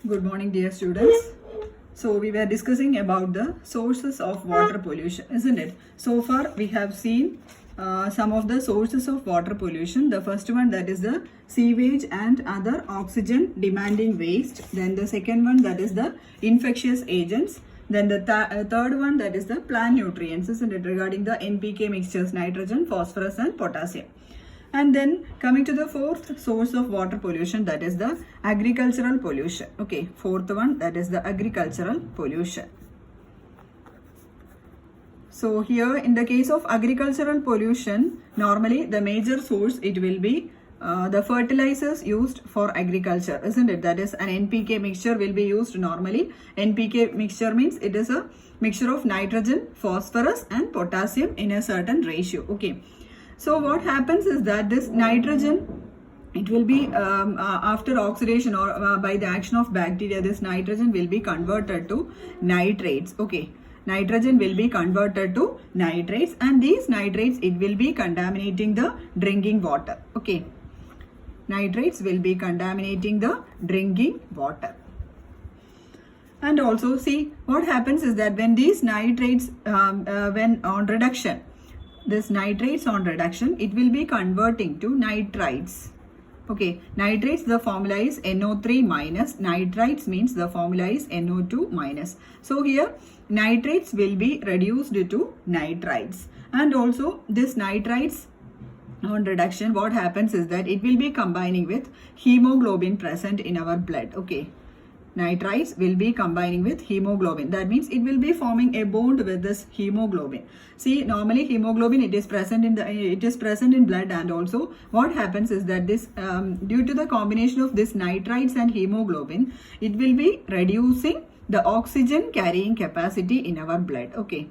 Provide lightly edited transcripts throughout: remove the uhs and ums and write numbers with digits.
Good morning, dear students. So we were discussing about the sources of water pollution, isn't it? So far we have seen some of the sources of water pollution. The first one, that is the sewage and other oxygen demanding waste. Then the second one, that is the infectious agents. Then the third one, that is the plant nutrients, isn't it? Regarding the NPK mixtures, nitrogen, phosphorus and potassium. And then coming to the fourth source of water pollution, that is the agricultural pollution. Okay, fourth one, that is the agricultural pollution. So here in the case of agricultural pollution, normally the major source, it will be the fertilizers used for agriculture, isn't it? That is an NPK mixture will be used normally. NPK mixture means it is a mixture of nitrogen, phosphorus and potassium in a certain ratio. Okay. So what happens is that this nitrogen, it will be after oxidation or by the action of bacteria, this nitrogen will be converted to nitrates. Okay, nitrogen will be converted to nitrates, and these nitrates, it will be contaminating the drinking water. Okay, nitrates will be contaminating the drinking water. And also see what happens is that when these nitrates when on reduction, this nitrates on reduction, it will be converting to nitrites. Okay, nitrates, the formula is NO3 minus. Nitrites means the formula is NO2 minus. So here nitrates will be reduced to nitrites. And also this nitrites on reduction, what happens is that it will be combining with hemoglobin present in our blood. Okay, nitrites will be combining with hemoglobin. That means it will be forming a bond with this hemoglobin. See, normally hemoglobin, it is present in blood, and also what happens is that this due to the combination of this nitrites and hemoglobin, it will be reducing the oxygen carrying capacity in our blood. Okay,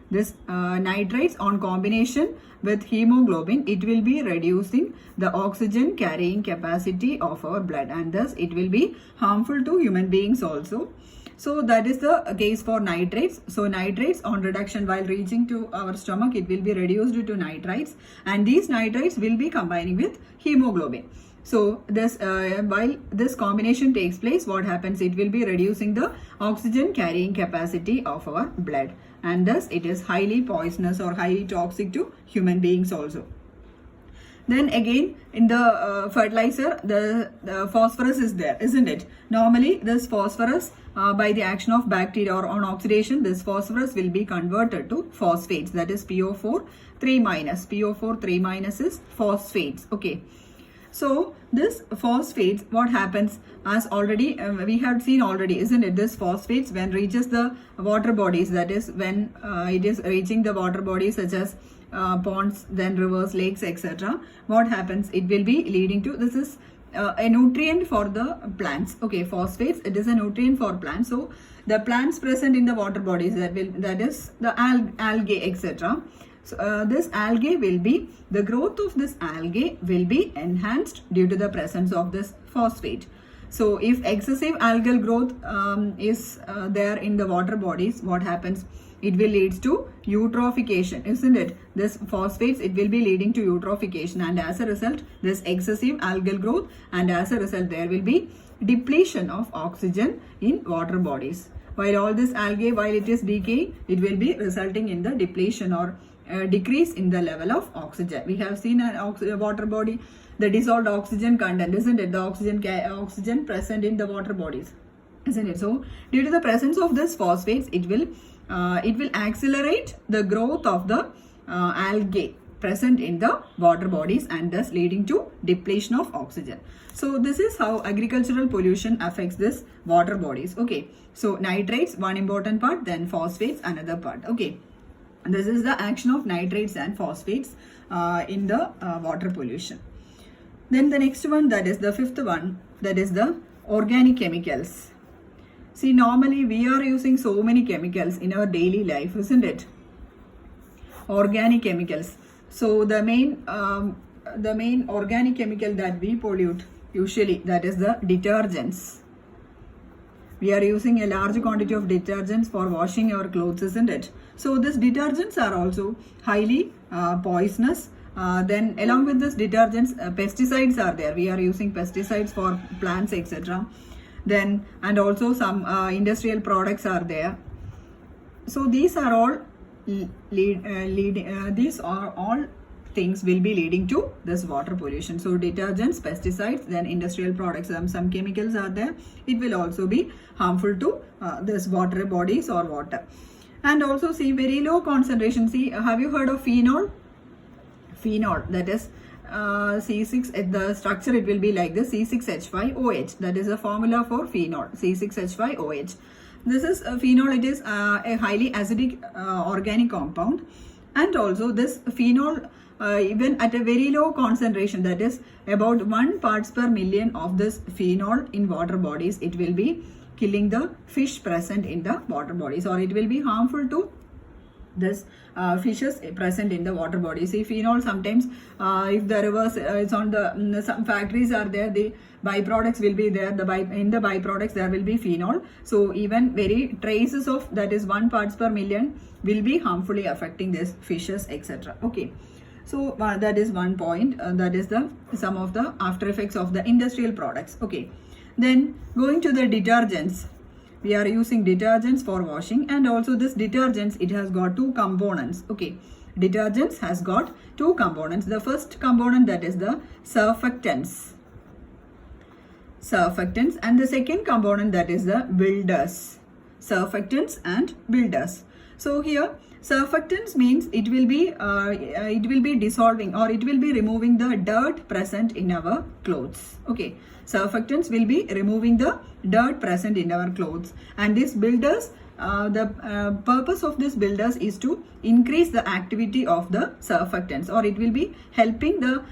this nitrates on combination with hemoglobin, it will be reducing the oxygen carrying capacity of our blood, and thus it will be harmful to human beings also. So that is the case for nitrates. So nitrates on reduction, while reaching to our stomach, it will be reduced to nitrites, and these nitrites will be combining with hemoglobin. So this while this combination takes place, what happens? It will be reducing the oxygen carrying capacity of our blood, and thus it is highly poisonous or highly toxic to human beings also. Then again, in the fertilizer, the phosphorus is there, isn't it? Normally this phosphorus by the action of bacteria or on oxidation, this phosphorus will be converted to phosphates, that is PO4 3 minus. PO4 3 minus is phosphates. Okay, so this phosphates, what happens, as already we have seen already, isn't it? This phosphates, when reaches the water bodies, that is when it is reaching the water bodies such as ponds, then rivers, lakes, etc. What happens? It will be leading to, this is a nutrient for the plants. Okay, phosphates, it is a nutrient for plants. So the plants present in the water bodies, that is the algae, etc. So this algae will be, the growth of this algae will be enhanced due to the presence of this phosphate. So if excessive algal growth is there in the water bodies, what happens? It will lead to eutrophication, isn't it? This phosphates, it will be leading to eutrophication, and as a result, this excessive algal growth, and as a result, there will be depletion of oxygen in water bodies. While all this algae, while it is decaying, it will be resulting in the depletion or decrease in the level of oxygen. We have seen a water body, the dissolved oxygen content, isn't it? The oxygen present in the water bodies, isn't it? So due to the presence of this phosphates, it will accelerate the growth of the algae present in the water bodies, and thus leading to depletion of oxygen. So this is how agricultural pollution affects this water bodies. Okay, so nitrates, one important part, then phosphates, another part. Okay, this is the action of nitrates and phosphates in the water pollution. Then the next one, that is the fifth one, that is the organic chemicals. See, normally we are using so many chemicals in our daily life, isn't it? Organic chemicals. So the main organic chemical that we pollute usually, that is the detergents. We are using a large quantity of detergents for washing our clothes, isn't it? So these detergents are also highly poisonous. Then along with this detergents, pesticides are there. We are using pesticides for plants, etc. then and also some industrial products are there. So these are all these are all things will be leading to this water pollution. So detergents, pesticides, then industrial products, some chemicals are there. It will also be harmful to this water bodies or water. And also see very low concentration. See, have you heard of phenol? Phenol, that is C6, the structure it will be like this, C6H5OH. That is a formula for phenol, C6H5OH. This is phenol, it is a highly acidic organic compound. And also this phenol, even at a very low concentration, that is about 1 parts per million of this phenol in water bodies, it will be killing the fish present in the water bodies, or it will be harmful to this fishes present in the water body. See, phenol sometimes if the rivers it's on the some factories are there, the byproducts will be there, in the byproducts there will be phenol. So even very traces of that is 1 parts per million will be harmfully affecting these fishes, etc. Okay, so that is one point, that is the some of the after effects of the industrial products. Okay, then going to the detergents. We are using detergents for washing, and also this detergents, it has got 2 components. Okay, detergents has got 2 components. The first component, that is the surfactants, and the second component, that is the builders, surfactants and builders. So here surfactants means it will be dissolving, or it will be removing the dirt present in our clothes. Okay, surfactants will be removing the dirt present in our clothes. And these builders, the purpose of this builders is to increase the activity of the surfactants, or it will be helping the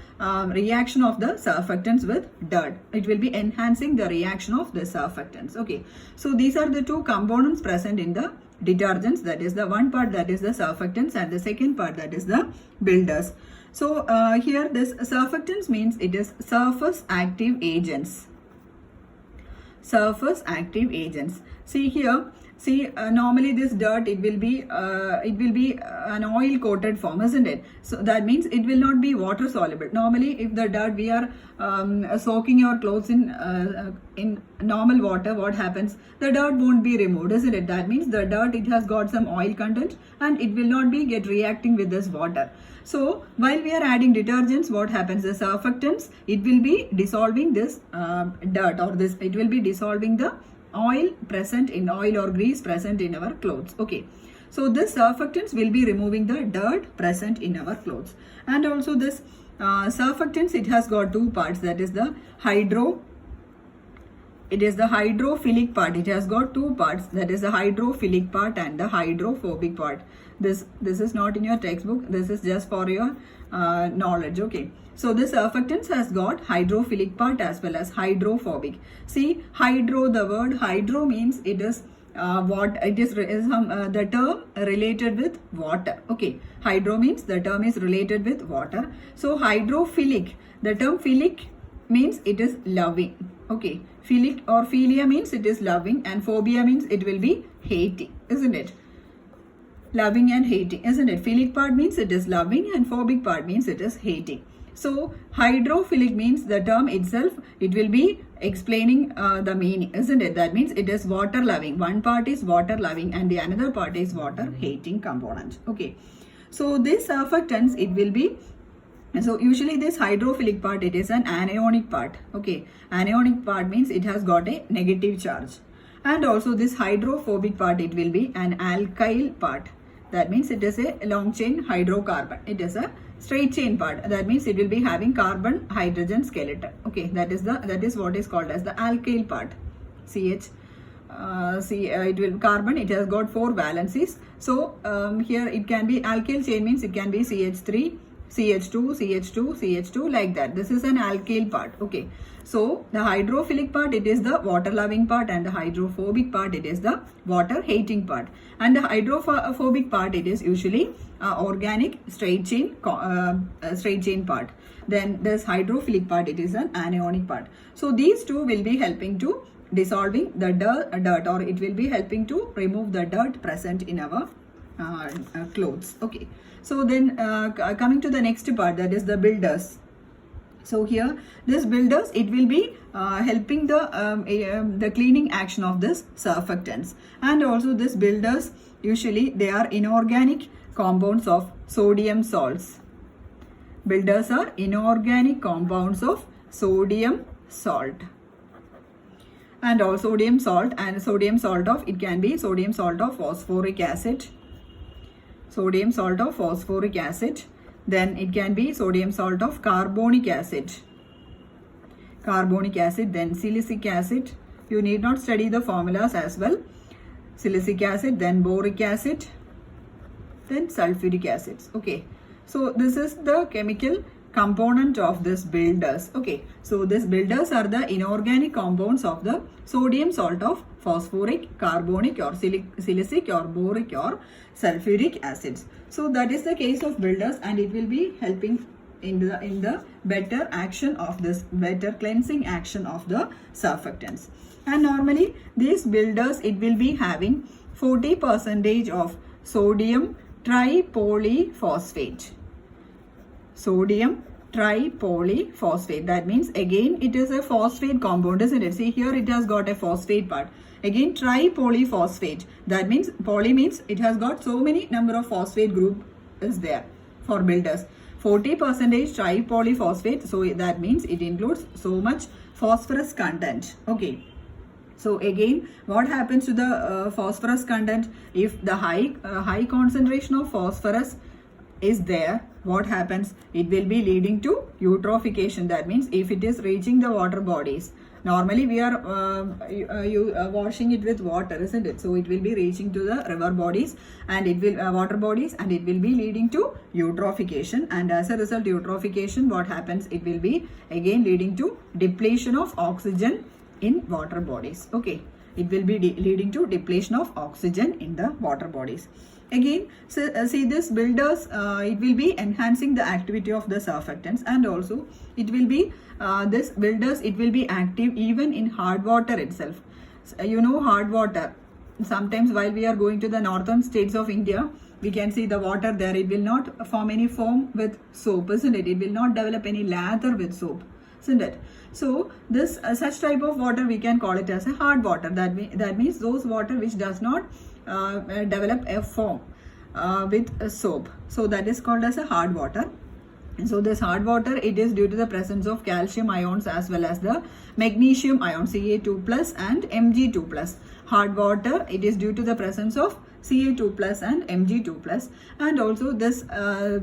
reaction of the surfactants with dirt. It will be enhancing the reaction of the surfactants. Okay, so these are the 2 components present in the detergents. That is the one part, that is the surfactants, and the second part, that is the builders. So here this surfactants means it is surface active agents. Surface active agents. See here, see normally this dirt, it will be an oil coated form, isn't it? So that means it will not be water soluble. Normally if the dirt, we are soaking your clothes in normal water, what happens? The dirt won't be removed, isn't it? That means the dirt, it has got some oil content and it will not be reacting with this water. So while we are adding detergents, what happens? The surfactants, it will be dissolving this dirt, or this, it will be dissolving the oil present in oil or grease present in our clothes. Okay, so this surfactants will be removing the dirt present in our clothes. And also this surfactants, it has got 2 parts, that is the hydrophilic part. It has got 2 parts, that is the hydrophilic part and the hydrophobic part. This is not in your textbook, this is just for your knowledge. Okay, so this surfactants has got hydrophilic part as well as hydrophobic. See, hydro, the word hydro means it is the term related with water. Okay, hydro means the term is related with water. So hydrophilic, the term philic means it is loving. Okay, philic or philia means it is loving, and phobia means it will be hating, isn't it? Loving and hating, isn't it? Philic part means it is loving and phobic part means it is hating. So hydrophilic means the term itself, it will be explaining the meaning, isn't it? That means it is water loving. One part is water loving and the another part is water hating component. Okay, so this surfactants, it will be, so usually this hydrophilic part, it is an anionic part. Okay, anionic part means it has got a negative charge. And also this hydrophobic part, it will be an alkyl part. That means it is a long chain hydrocarbon. It is a straight chain part. That means it will be having carbon hydrogen skeleton. Okay, that is what is called as the alkyl part. CH. It will carbon. It has got 4 valencies. So here it can be alkyl chain means it can be CH3, CH2, CH2, CH2 like that. This is an alkyl part. Okay. So the hydrophilic part, it is the water loving part, and the hydrophobic part, it is the water hating part. And the hydrophobic part, it is usually organic straight chain part. Then this hydrophilic part, it is an anionic part. So these 2 will be helping to dissolving the dirt, or it will be helping to remove the dirt present in our clothes. Okay, so then coming to the next part, that is the builders. So here, this builders, it will be helping the cleaning action of this surfactants. And also this builders, usually they are inorganic compounds of sodium salts. Builders are inorganic compounds of sodium salt. And also sodium salt, and sodium salt of, it can be sodium salt of phosphoric acid. Sodium salt of phosphoric acid. Then it can be sodium salt of carbonic acid. Carbonic acid, then silicic acid. You need not study the formulas as well. Silicic acid, then boric acid, then sulfuric acids. Okay. So this is the chemical component of this builders. Okay. So these builders are the inorganic compounds of the sodium salt of phosphoric, carbonic or silicic or boric or sulfuric acids. So that is the case of builders, and it will be helping in the better action of this, better cleansing action of the surfactants. And normally these builders, it will be having 40% of sodium tripolyphosphate. Sodium tripolyphosphate. That means again it is a phosphate compound, isn't it? See here it has got a phosphate part. Again tripolyphosphate. That means poly means it has got so many number of phosphate group is there for builders. 40% tripolyphosphate. So that means it includes so much phosphorus content. Okay. So again, what happens to the phosphorus content? If the high concentration of phosphorus is there, what happens? It will be leading to eutrophication. That means if it is reaching the water bodies, normally we are washing it with water, isn't it? So it will be reaching to the river bodies and it will water bodies, and it will be leading to eutrophication. And as a result, eutrophication, what happens? It will be again leading to depletion of oxygen in water bodies. Okay, it will be leading to depletion of oxygen in the water bodies. Again, so, see this builders, it will be enhancing the activity of the surfactants, and also it will be this builders, it will be active even in hard water itself. So, you know, hard water, sometimes while we are going to the northern states of India, we can see the water there, it will not form any foam with soap, isn't it? It will not develop any lather with soap, isn't it? So this such type of water we can call it as a hard water. That means those water which does not develop a foam with a soap. So that is called as a hard water. And so this hard water, it is due to the presence of calcium ions as well as the magnesium ion Ca2 plus and Mg2 plus. Hard water, it is due to the presence of Ca2 plus and Mg2 plus. And also this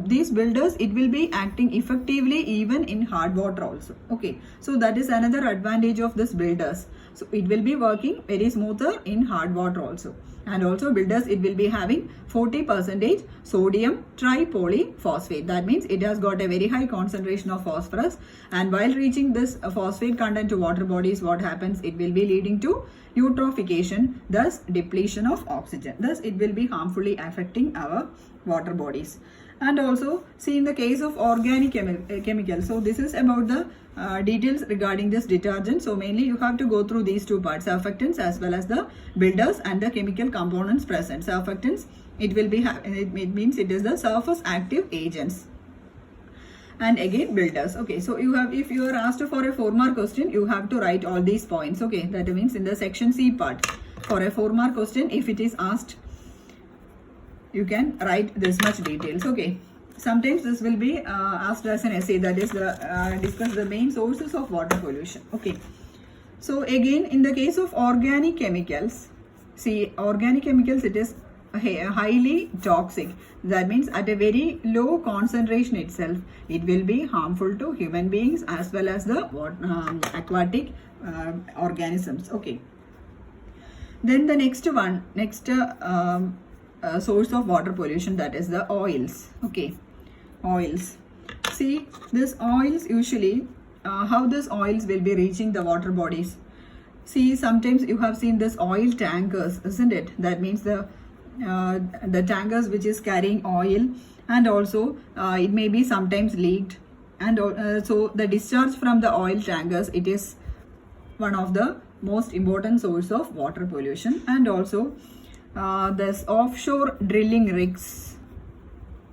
these builders, it will be acting effectively even in hard water also. Okay, so that is another advantage of this builders. So it will be working very smoother in hard water also. And also builders, it will be having 40% sodium tripolyphosphate. That means it has got a very high concentration of phosphorus, and while reaching this phosphate content to water bodies, what happens? It will be leading to eutrophication, thus depletion of oxygen. Thus it will be harmfully affecting our water bodies. And also see in the case of organic chemicals, so this is about the details regarding this detergent. So mainly you have to go through these two parts, surfactants as well as the builders and the chemical components present. Surfactants, it will be it means it is the surface active agents. And again builders. Okay, so you have, if you are asked for a 4-mark question, you have to write all these points. Okay, that means in the section C part, for a 4-mark question, if it is asked, you can write this much details. Okay, sometimes this will be asked as an essay, that is the discuss the main sources of water pollution. Okay, so again in the case of organic chemicals, see organic chemicals, it is highly toxic. That means at a very low concentration itself, it will be harmful to human beings as well as the aquatic organisms. Okay, then the next one, source of water pollution, that is the oils. Okay, oils. See this oils, usually how this oils will be reaching the water bodies. See, sometimes you have seen this oil tankers, isn't it? That means the tankers which is carrying oil, and also it may be sometimes leaked, and so the discharge from the oil tankers, it is one of the most important source of water pollution. And also this offshore drilling rigs.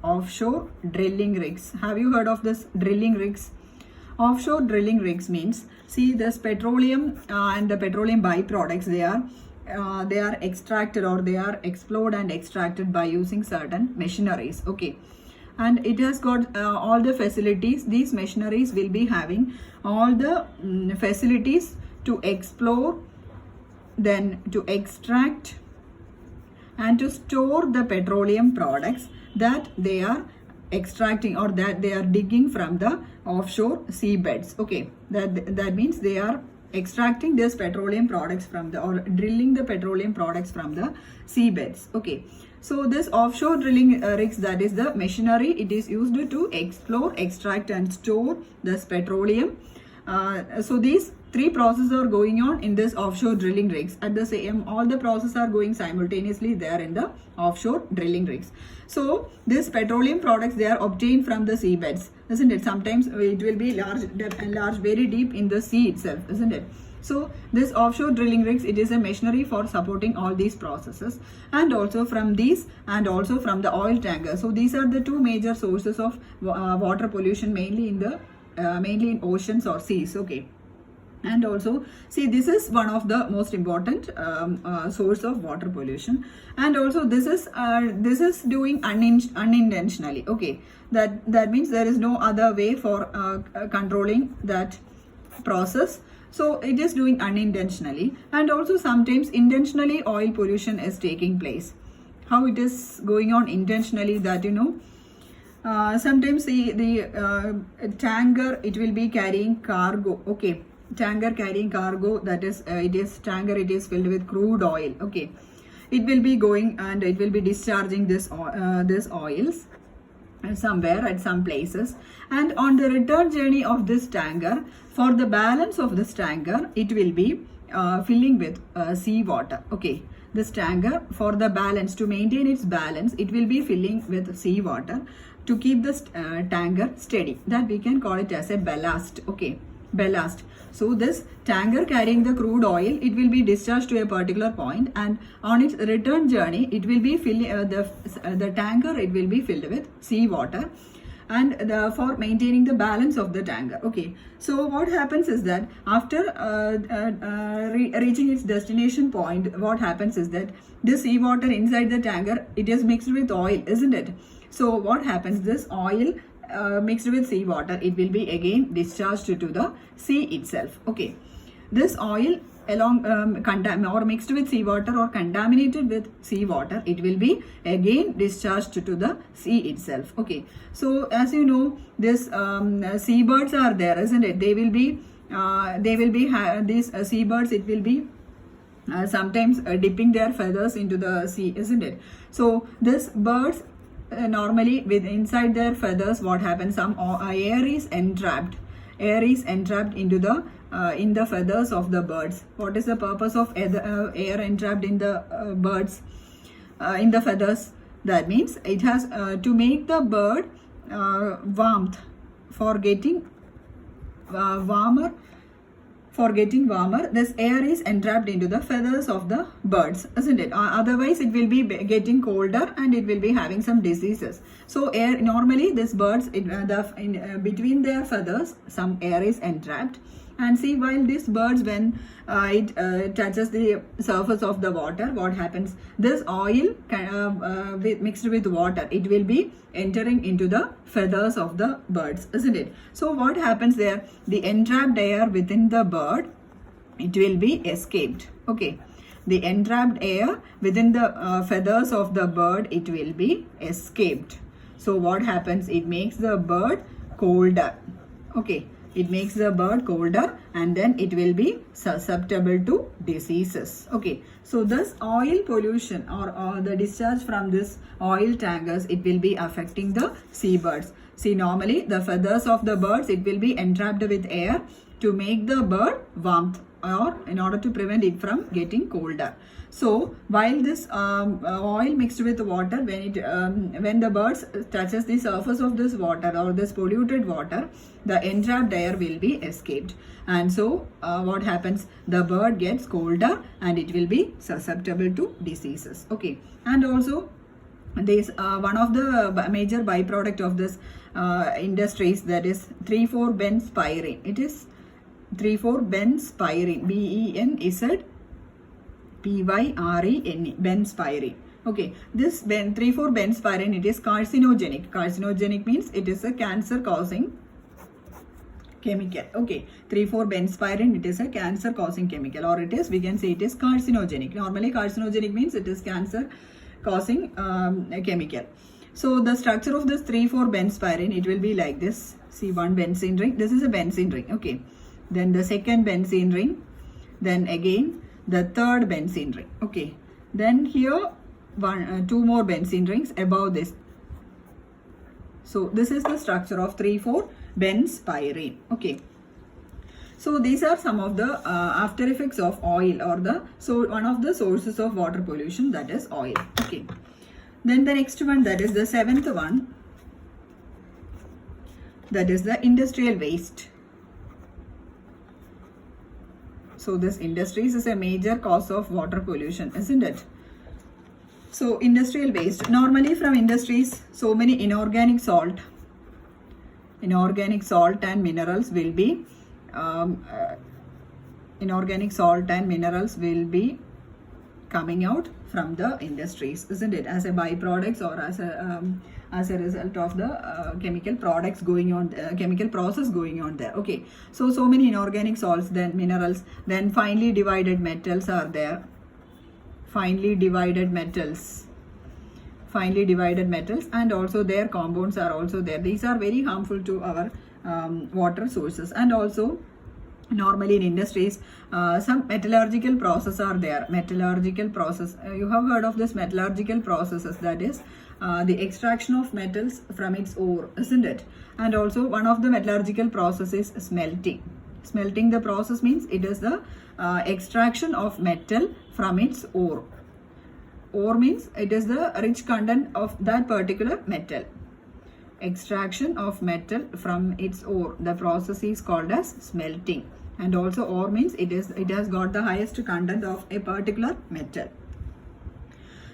Offshore drilling rigs. Have you heard of this drilling rigs? Offshore drilling rigs means, see, this petroleum and the petroleum byproducts, they are extracted, or they are explored and extracted by using certain machineries. Okay, and it has got all the facilities. These machineries will be having all the facilities to explore, then to extract and to store the petroleum products that they are extracting or that they are digging from the offshore seabeds. Okay, that means they are extracting these petroleum products from the, or drilling the petroleum products from the seabeds. Okay, so this offshore drilling rigs, that is the machinery, it is used to explore, extract and store this petroleum. So these three processes are going on in this offshore drilling rigs. At the same, all the processes are going simultaneously there in the offshore drilling rigs. So this petroleum products, they are obtained from the seabeds, isn't it? Sometimes it will be large, very deep in the sea itself, isn't it? So this offshore drilling rigs, it is a machinery for supporting all these processes, and also from these and also from the oil tankers. So these are the two major sources of water pollution, mainly in oceans or seas. Okay, and also see, this is one of the most important source of water pollution, and also this is doing unintentionally. Okay, that means there is no other way for controlling that process. So it is doing unintentionally, and also sometimes intentionally oil pollution is taking place. How it is going on intentionally, that you know, sometimes the tanker, it will be carrying cargo. Okay, tanker carrying cargo, that is it is filled with crude oil. Okay, it will be going and it will be discharging this oils somewhere at some places, and on the return journey of this tanker, for the balance of this tanker, it will be filling with sea water. Okay, this tanker, for the balance, to maintain its balance, it will be filling with sea water to keep this tanker steady. That we can call it as a ballast. Okay, ballast. So this tanker carrying the crude oil, it will be discharged to a particular point, and on its return journey, it will be filling the tanker, it will be filled with sea water, and for maintaining the balance of the tanker. Okay, so what happens is that after reaching its destination point, what happens is that this sea water inside the tanker, it is mixed with oil, isn't it? So what happens, this oil mixed with sea water, it will be again discharged to the sea itself. Okay, this oil along or mixed with seawater or contaminated with seawater, it will be again discharged to the sea itself. Okay, so as you know, this seabirds are there, isn't it? They will be these seabirds, it will be sometimes dipping their feathers into the sea, isn't it? So this birds normally with inside their feathers, what happens, some air is entrapped into the in the feathers of the birds. What is the purpose of air entrapped in the birds in the feathers? That means it has to make the bird warmth, for getting warmer. For getting warmer, this air is entrapped into the feathers of the birds, isn't it? Otherwise, it will be getting colder and it will be having some diseases. So, air normally, these birds, between their feathers, some air is entrapped. And see, while these birds, when it touches the surface of the water, what happens? This oil mixed with water, it will be entering into the feathers of the birds, isn't it? So what happens there? The entrapped air within the bird, it will be escaped. Okay, the entrapped air within the feathers of the bird, it will be escaped. So what happens? It makes the bird colder. Okay, it makes the bird colder, and then it will be susceptible to diseases. Okay, so this oil pollution or the discharge from this oil tankers, it will be affecting the seabirds. See, normally the feathers of the birds, it will be entrapped with air to make the bird warmth, or in order to prevent it from getting colder. So while this oil mixed with water, when the birds touches the surface of this water or this polluted water, the entrapped air will be escaped, and so what happens? The bird gets colder and it will be susceptible to diseases. Okay, and also this one of the major byproduct of this industries, that is 3,4-benzpyrene. It is 3,4-benzpyrene, BENZPYRENE, benzpyrene. Okay, this 3,4-benzpyrene, it is carcinogenic. Carcinogenic means it is a cancer causing chemical. Okay, 3,4-benzpyrene, it is a cancer causing chemical, or it is, we can say it is carcinogenic. Normally carcinogenic means it is cancer causing a chemical. So the structure of this 3,4-benzpyrene, it will be like this. See, one benzene ring, this is a benzene ring. Okay, then the second benzene ring, then again the third benzene ring. Okay, then here two more benzene rings above this. So this is the structure of 3,4-benzpyrene. Okay, so these are some of the after effects of oil, or one of the sources of water pollution, that is oil. Okay, then the next one, that is the seventh one, that is the industrial waste. So this industries is a major cause of water pollution, isn't it? So industrial waste, normally from industries, so many inorganic salt and minerals will be coming out from the industries, isn't it, as a byproducts, or as a result of the chemical products going on, chemical process going on there. Okay, so many inorganic salts, then minerals, then finely divided metals are there. Finely divided metals, and also their compounds are also there. These are very harmful to our water sources. And also normally in industries, some metallurgical process are there. Metallurgical process, you have heard of this metallurgical processes, that is the extraction of metals from its ore, isn't it? And also one of the metallurgical process is smelting. Smelting, the process means it is the extraction of metal from its ore. Ore means it is the rich content of that particular metal. Extraction of metal from its ore, the process is called as smelting. And also ore means it has got the highest content of a particular metal.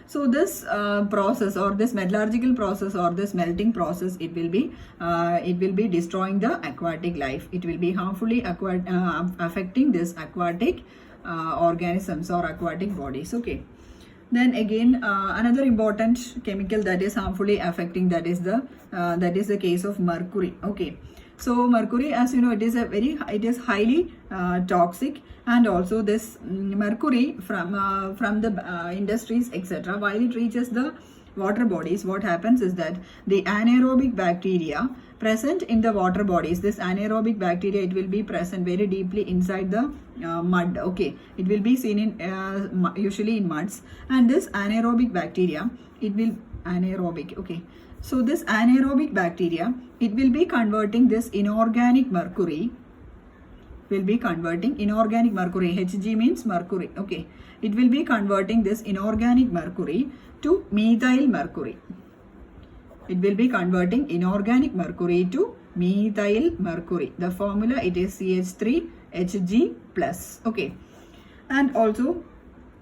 So this process, or this metallurgical process, or this melting process, it will be destroying the aquatic life. It will be harmfully affecting this aquatic organisms or aquatic bodies. Okay, then again another important chemical that is harmfully affecting, that is the case of mercury. Okay, so mercury, as you know, it is highly toxic. And also this mercury from the industries, etc., while it reaches the water bodies, what happens is that the anaerobic bacteria present in the water bodies, this anaerobic bacteria, it will be present very deeply inside the mud. Okay, it will be seen in usually in muds. And this anaerobic bacteria, okay, so this anaerobic bacteria, it will be converting this inorganic mercury, Hg means mercury. Okay, it will be converting this inorganic mercury to methyl mercury. It will be converting inorganic mercury to methyl mercury. The formula, it is CH3Hg+. Okay, and also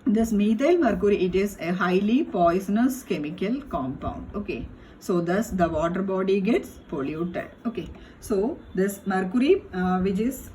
this methyl mercury, it is a highly poisonous chemical compound. Okay, so thus the water body gets polluted. Okay, so this mercury which is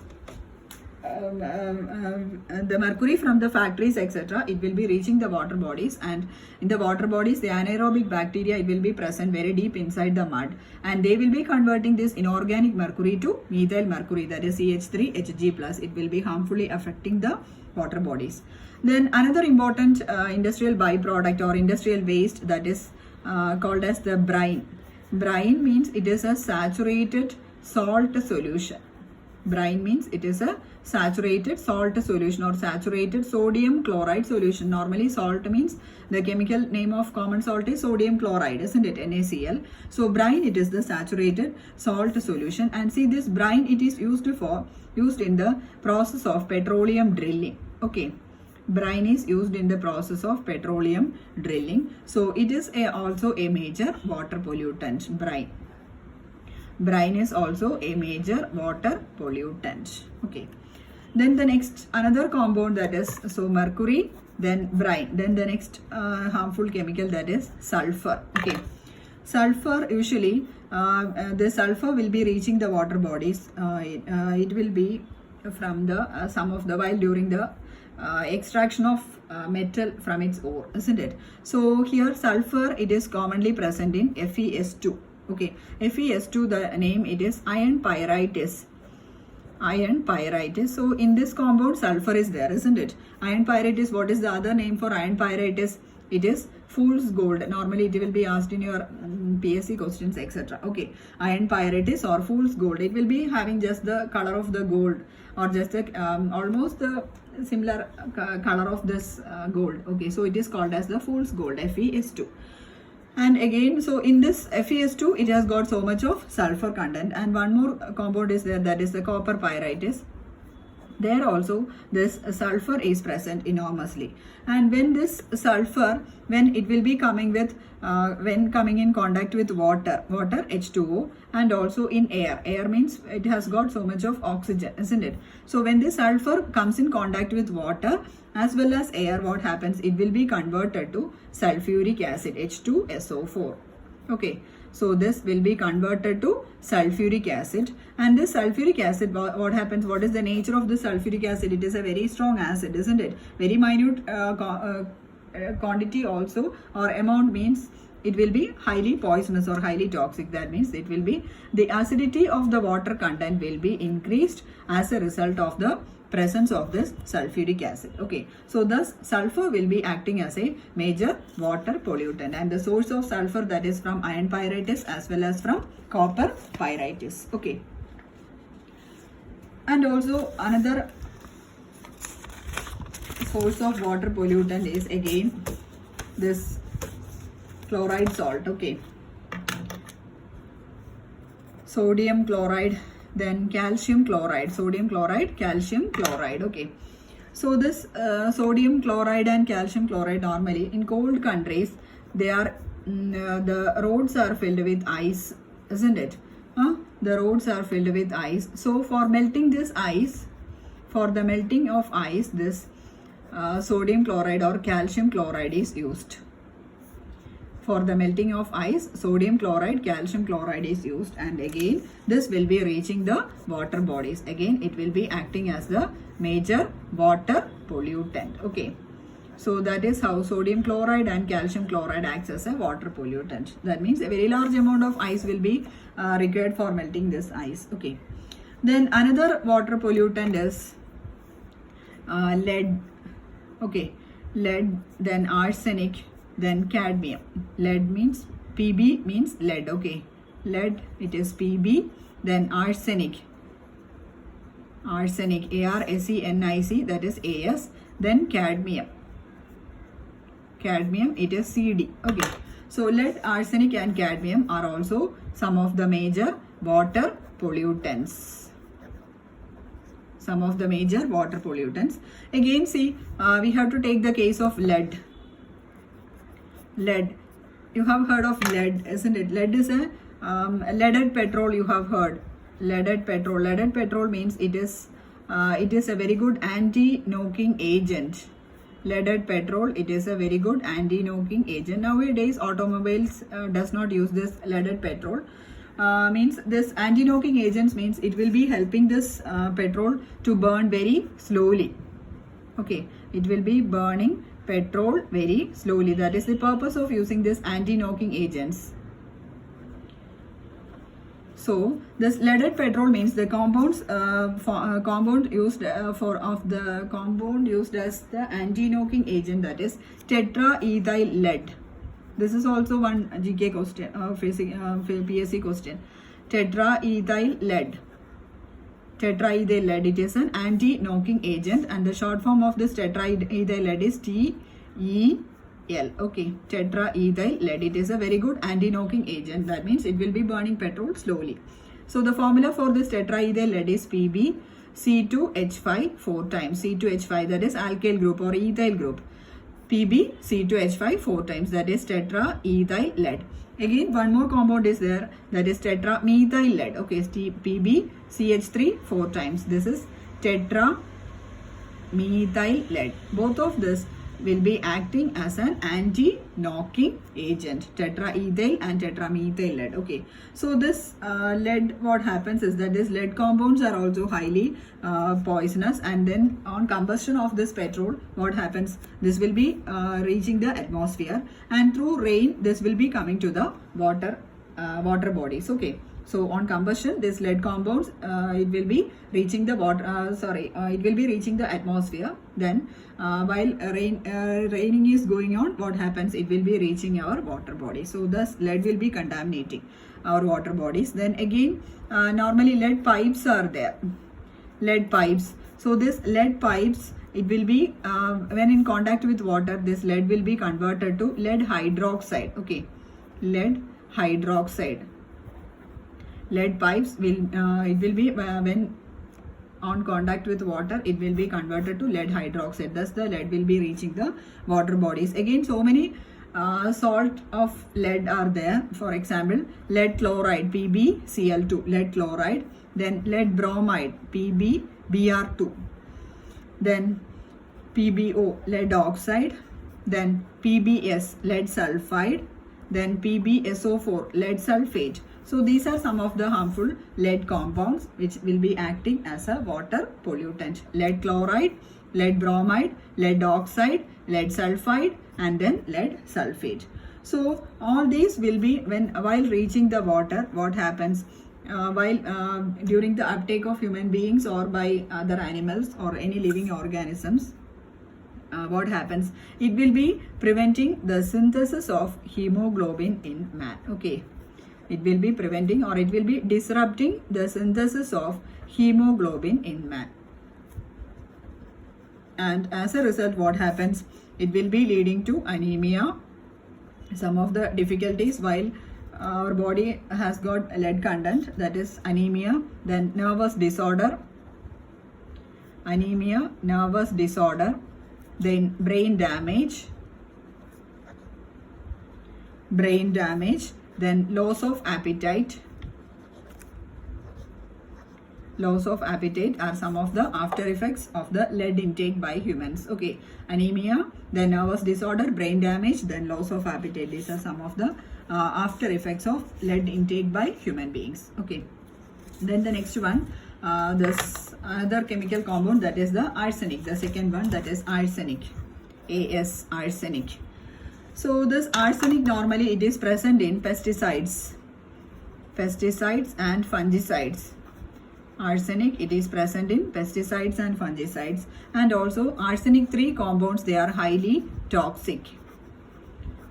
the mercury from the factories, etc., it will be reaching the water bodies, and in the water bodies, the anaerobic bacteria, it will be present very deep inside the mud, and they will be converting this inorganic mercury to methyl mercury, that is CH3Hg+. It will be harmfully affecting the water bodies. Then another important industrial byproduct or industrial waste, that is called as the brine. Brine means it is a saturated salt solution. Brine means it is a saturated salt solution or saturated sodium chloride solution. Normally salt means, the chemical name of common salt is sodium chloride, isn't it, NaCl. So brine, it is the saturated salt solution. And see, this brine, it is used in the process of petroleum drilling. Okay, brine is used in the process of petroleum drilling. So it is also a major water pollutant. Brine is also a major water pollutant. Okay, then the next, another compound, that is, so mercury, then brine. Then the next harmful chemical, that is sulfur. Okay, sulfur usually the sulfur will be reaching the water bodies. It will be from the some of the while during the extraction of metal from its ore, isn't it? So here sulfur, it is commonly present in FeS2. Okay, FeS2, the name it is iron pyrites. Iron pyrites. So in this compound sulfur is there, isn't it? Iron pyrites. What is the other name for iron pyrites? It is fool's gold. Normally it will be asked in your PSC questions, etc. Okay, iron pyrites or fool's gold. It will be having just the color of the gold, or just the almost the similar color of this gold. Okay, so it is called as the fool's gold, FeS2. And again, so in this FeS2, it has got so much of sulfur content. And one more compound is there, that is the copper pyrites. There also this sulfur is present enormously. And when this sulfur, when it will be coming with when coming in contact with water H2O, and also in air means it has got so much of oxygen, isn't it? So when this sulfur comes in contact with water as well as air, what happens? It will be converted to sulfuric acid, H2SO4. Okay, so this will be converted to sulfuric acid. And this sulfuric acid, what happens? What is the nature of the sulfuric acid? It is a very strong acid, isn't it? Very minute quantity also, or amount, means it will be highly poisonous or highly toxic. That means it will be, the acidity of the water content will be increased as a result of the presence of this sulfuric acid. Okay, so thus sulfur will be acting as a major water pollutant, and the source of sulfur, that is from iron pyrites as well as from copper pyrites. Okay, and also another source of water pollutant is again this chloride salt. Okay, sodium chloride, then calcium chloride, sodium chloride, calcium chloride. Okay, so this sodium chloride and calcium chloride, normally in cold countries, they are the roads are filled with ice, isn't it? The roads are filled with ice. So for melting this ice, for the melting of ice, this sodium chloride or calcium chloride is used. For the melting of ice, sodium chloride, calcium chloride is used, and again this will be reaching the water bodies. Again it will be acting as the major water pollutant. Okay, so that is how sodium chloride and calcium chloride acts as a water pollutant. That means a very large amount of ice will be required for melting this ice. Okay, then another water pollutant is lead. Okay, lead, then arsenic, then cadmium. Lead means Pb means lead. Okay, lead, it is Pb. Then arsenic, ARSENIC, that is As. Then cadmium, it is Cd. Okay, so lead, arsenic and cadmium are also some of the major water pollutants. Some of the major water pollutants. Again, see, we have to take the case of lead. Lead, you have heard of lead, isn't it? Lead is a leaded petrol. You have heard leaded petrol. Leaded petrol means it is a very good anti-knocking agent. Leaded petrol, it is a very good anti-knocking agent. Nowadays automobiles does not use this leaded petrol. Means this anti-knocking agents means it will be helping this petrol to burn very slowly. Okay, it will be burning petrol very slowly. That is the purpose of using this anti-knocking agents. So this leaded petrol means the compound used as the anti-knocking agent, that is tetraethyl lead. This is also one GK question, PSC question. Tetraethyl lead. Tetraethyl lead, it is an anti-knocking agent, and the short form of this tetraethyl lead is TEL. Okay, tetraethyl lead, it is a very good anti-knocking agent. That means it will be burning petrol slowly. So the formula for this tetraethyl lead is Pb C2H5 4 times. C2H5, that is alkyl group or ethyl group. Pb C2H5 4 times, that is tetraethyl lead. Again, one more compound is there, that is tetramethyl lead. Okay, Pb CH3 4 times. This is tetramethyl lead. Both of this will be acting as an anti-knocking agent, tetraethyl and tetramethyl lead. Okay, so this lead, what happens is that these lead compounds are also highly poisonous, and then on combustion of this petrol, what happens, this will be reaching the atmosphere, and through rain this will be coming to the water bodies. Okay, so on combustion, this lead compounds, it will be reaching the water, it will be reaching the atmosphere. Then while raining is going on, what happens, it will be reaching our water body. So thus lead will be contaminating our water bodies. Then again, normally lead pipes are there, lead pipes. So this lead pipes, it will be when in contact with water, this lead will be converted to lead hydroxide. Okay, lead hydroxide. Lead pipes will it will be when on contact with water, it will be converted to lead hydroxide. Thus the lead will be reaching the water bodies. Again, so many salt of lead are there. For example, lead chloride, PbCl2, lead chloride. Then lead bromide, PbBr2. Then PbO, lead oxide. Then PbS, lead sulfide. Then PbSO4, lead sulfate. So these are some of the harmful lead compounds which will be acting as a water pollutant. Lead chloride, lead bromide, lead oxide, lead sulfide, and then lead sulfate. So all these will be while reaching the water, what happens, while during the uptake of human beings or by other animals or any living organisms, what happens, it will be preventing the synthesis of hemoglobin in man. Okay, it will be preventing, or it will be disrupting the synthesis of hemoglobin in man. And as a result, what happens, it will be leading to anemia. Some of the difficulties while our body has got lead content, that is anemia. Then nervous disorder, anemia, nervous disorder. Then brain damage, then loss of appetite. Loss of appetite are some of the after effects of the lead intake by humans. Okay, anemia, then nervous disorder, brain damage, then loss of appetite. These are some of the after effects of lead intake by human beings. Okay, then the next one, this another chemical compound, that is the arsenic. The second one, that is arsenic, As, arsenic. So this arsenic, normally it is present in pesticides and fungicides. Arsenic, it is present in pesticides and fungicides, and also arsenic 3 compounds, they are highly toxic.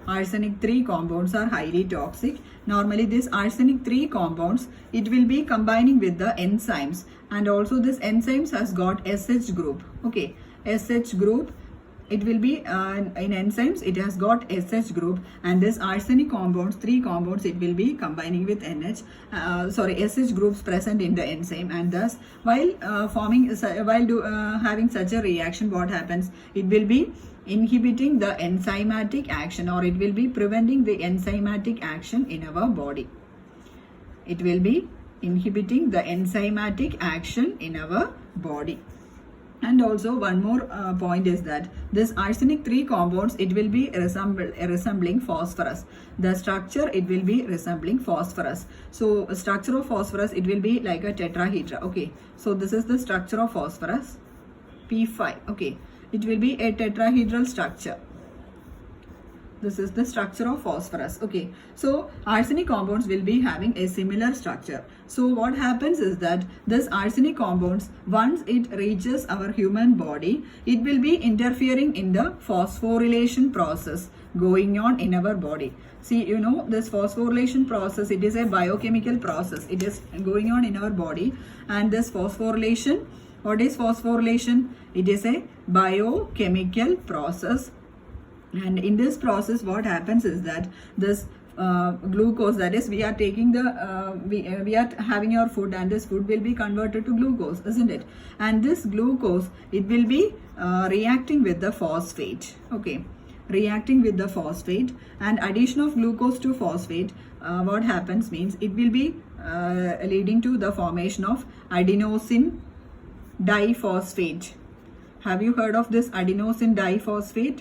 Arsenic 3 compounds are highly toxic. Normally this arsenic 3 compounds, it will be combining with the enzymes, and also this enzymes has got SH group. Okay, SH group, it will be in enzymes, it has got SH group, and this arsenic compounds, 3 compounds, it will be combining with SH groups present in the enzyme, and thus while having such a reaction, what happens, it will be inhibiting the enzymatic action, or it will be preventing the enzymatic action in our body. It will be inhibiting the enzymatic action in our body. And also one more point is that this arsenic 3 compounds, it will be resembling phosphorus. The structure, it will be resembling phosphorus. So structure of phosphorus, it will be like a tetrahedra. Okay, so this is the structure of phosphorus, P5. Okay, it will be a tetrahedral structure. This is the structure of phosphorus. Okay, so arsenic compounds will be having a similar structure. So what happens is that this arsenic compounds, once it reaches our human body, it will be interfering in the phosphorylation process going on in our body. See, you know, this phosphorylation process, it is a biochemical process. It is going on in our body, and this phosphorylation, what is phosphorylation? It is a biochemical process. And in this process, what happens is that this glucose, that is, we are taking the we are having our food, and this food will be converted to glucose, isn't it? And this glucose, it will be reacting with the phosphate. Okay, reacting with the phosphate, and addition of glucose to phosphate, what happens means it will be leading to the formation of adenosine diphosphate. Have you heard of this adenosine diphosphate?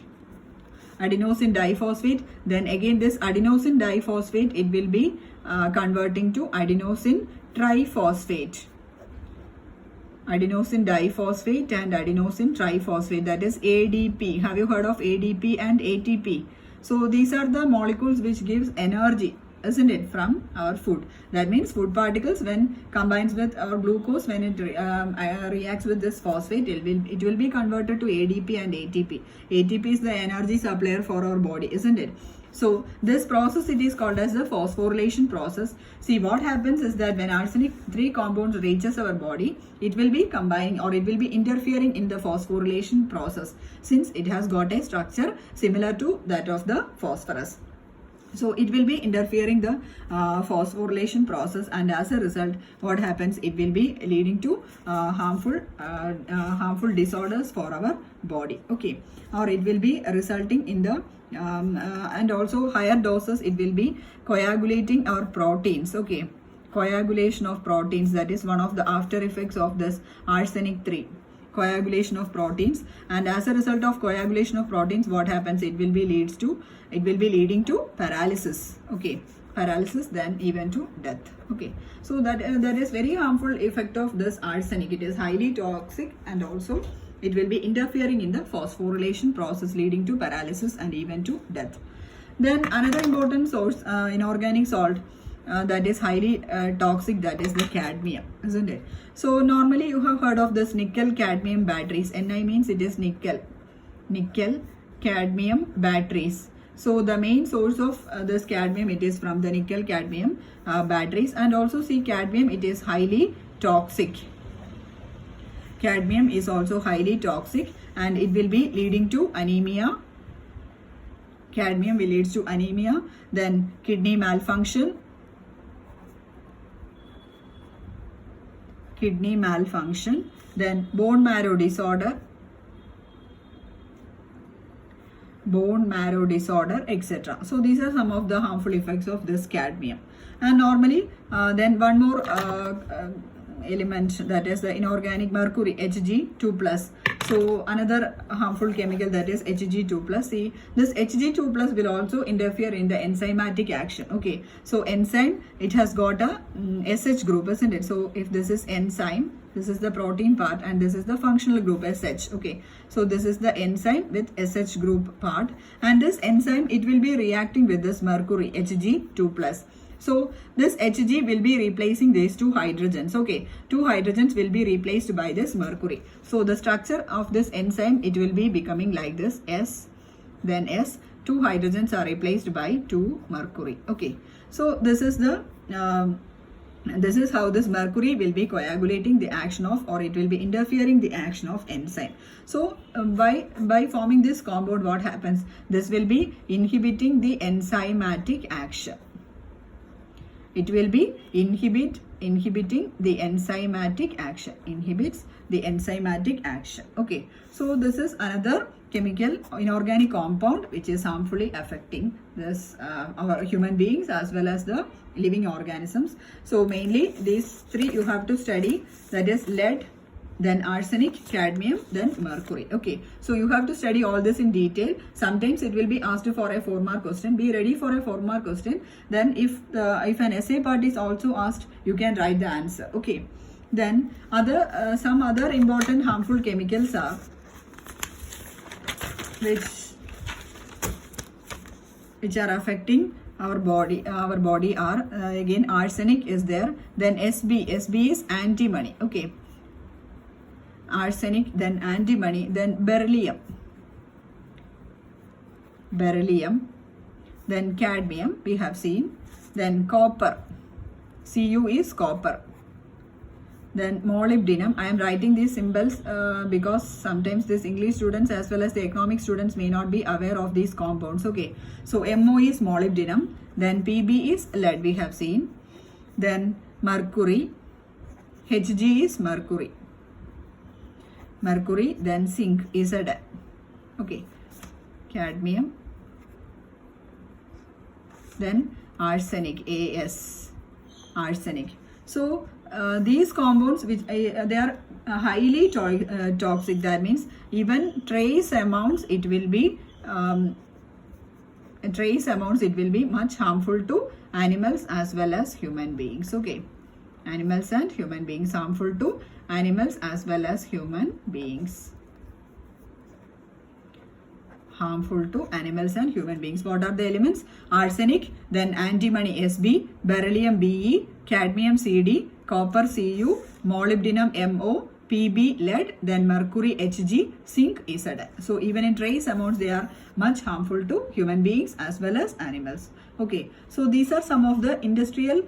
adenosine diphosphate. Then again this adenosine diphosphate, it will be converting to adenosine triphosphate. Adenosine diphosphate and adenosine triphosphate, that is ADP. Have you heard of ADP and ATP? So these are the molecules which gives energy, isn't it, from our food. That means food particles, when combines with our glucose, when it reacts with this phosphate, it will be converted to ADP and ATP. ATP is the energy supplier for our body, isn't it? So this process, it is called as the phosphorylation process. See, what happens is that when arsenic 3 compounds reaches our body, it will be combining, or it will be interfering in the phosphorylation process, since it has got a structure similar to that of the phosphorus. So it will be interfering the phosphorylation process, and as a result, what happens, it will be leading to harmful disorders for our body, okay, or it will be resulting in the and also higher doses, it will be coagulating our proteins, okay, coagulation of proteins. That is one of the after effects of this arsenic 3, coagulation of proteins. And as a result of coagulation of proteins, what happens, it will be leading to paralysis, okay, paralysis, then even to death, okay. So that is very harmful effect of this arsenic. It is highly toxic, and also it will be interfering in the phosphorylation process, leading to paralysis and even to death. Then another important source, inorganic salt, that is highly toxic, that is the cadmium, isn't it? So normally you have heard of this nickel cadmium batteries. Ni means it is nickel cadmium batteries. So the main source of this cadmium, it is from the nickel cadmium batteries. And also see, cadmium, it is highly toxic. Cadmium is also highly toxic, and it will be leading to anemia. Cadmium will lead to anemia, then kidney malfunction, then bone marrow disorder, etc. So these are some of the harmful effects of this cadmium. And normally then one more element, that is the inorganic mercury, Hg2+. So another harmful chemical, that is Hg2+. See, this Hg2+ will also interfere in the enzymatic action, okay. So enzyme, it has got a SH group, isn't it? So if this is enzyme, this is the protein part, and this is the functional group SH, okay. So this is the enzyme with SH group part, and this enzyme, it will be reacting with this mercury, Hg2+. So this Hg will be replacing these 2 hydrogens, okay. 2 hydrogens will be replaced by this mercury. So the structure of this enzyme, it will be becoming like this, S, then S, 2 hydrogens are replaced by 2 mercury, okay. So this is the this is how this mercury will be coagulating the action of, or it will be interfering the action of enzyme. So by forming this compound, what happens, this will be inhibiting the enzymatic action. It will be inhibiting the enzymatic action, inhibits the enzymatic action, okay. So this is another chemical inorganic compound which is harmfully affecting this our human beings as well as the living organisms. So mainly these 3 you have to study, that is lead, then arsenic, cadmium, then mercury, okay. So you have to study all this in detail. Sometimes it will be asked for a 4-mark question. Be ready for a 4-mark question. Then if an essay part is also asked, you can write the answer, okay. Then some other important harmful chemicals are which are affecting our body are again arsenic is there, then SB is antimony, okay. Arsenic, then antimony, then beryllium, then cadmium we have seen, then copper, Cu is copper, then molybdenum. I am writing these symbols because sometimes this English students as well as the economic students may not be aware of these compounds, okay. So Mo is molybdenum, then Pb is lead we have seen, then mercury, Hg is mercury, then zinc is Zn, okay. Cadmium, then arsenic, As, arsenic. So these compounds which they are highly toxic, that means even trace amounts it will be trace amounts, it will be much harmful to animals as well as human beings. Okay, animals and human beings, harmful to animals as well as human beings. Harmful to animals and human beings. What are the elements? Arsenic, then antimony Sb, beryllium Be, cadmium Cd, copper Cu, molybdenum Mo, Pb lead, then mercury Hg, zinc Zn. So even in trace amounts, they are much harmful to human beings as well as animals. Okay, so these are some of the industrial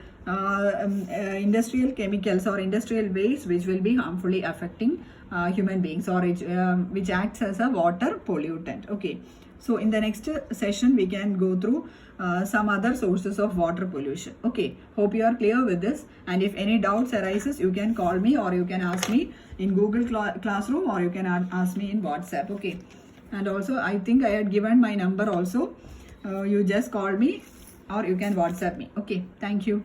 chemicals or industrial waste which will be harmfully affecting human beings, or which acts as a water pollutant. Okay, so in the next session we can go through some other sources of water pollution. Okay, hope you are clear with this, and if any doubts arises, you can call me or you can ask me in Google Classroom, or you can ask me in WhatsApp. Okay, and also I think I had given my number also. You just call me or you can WhatsApp me. Okay, thank you.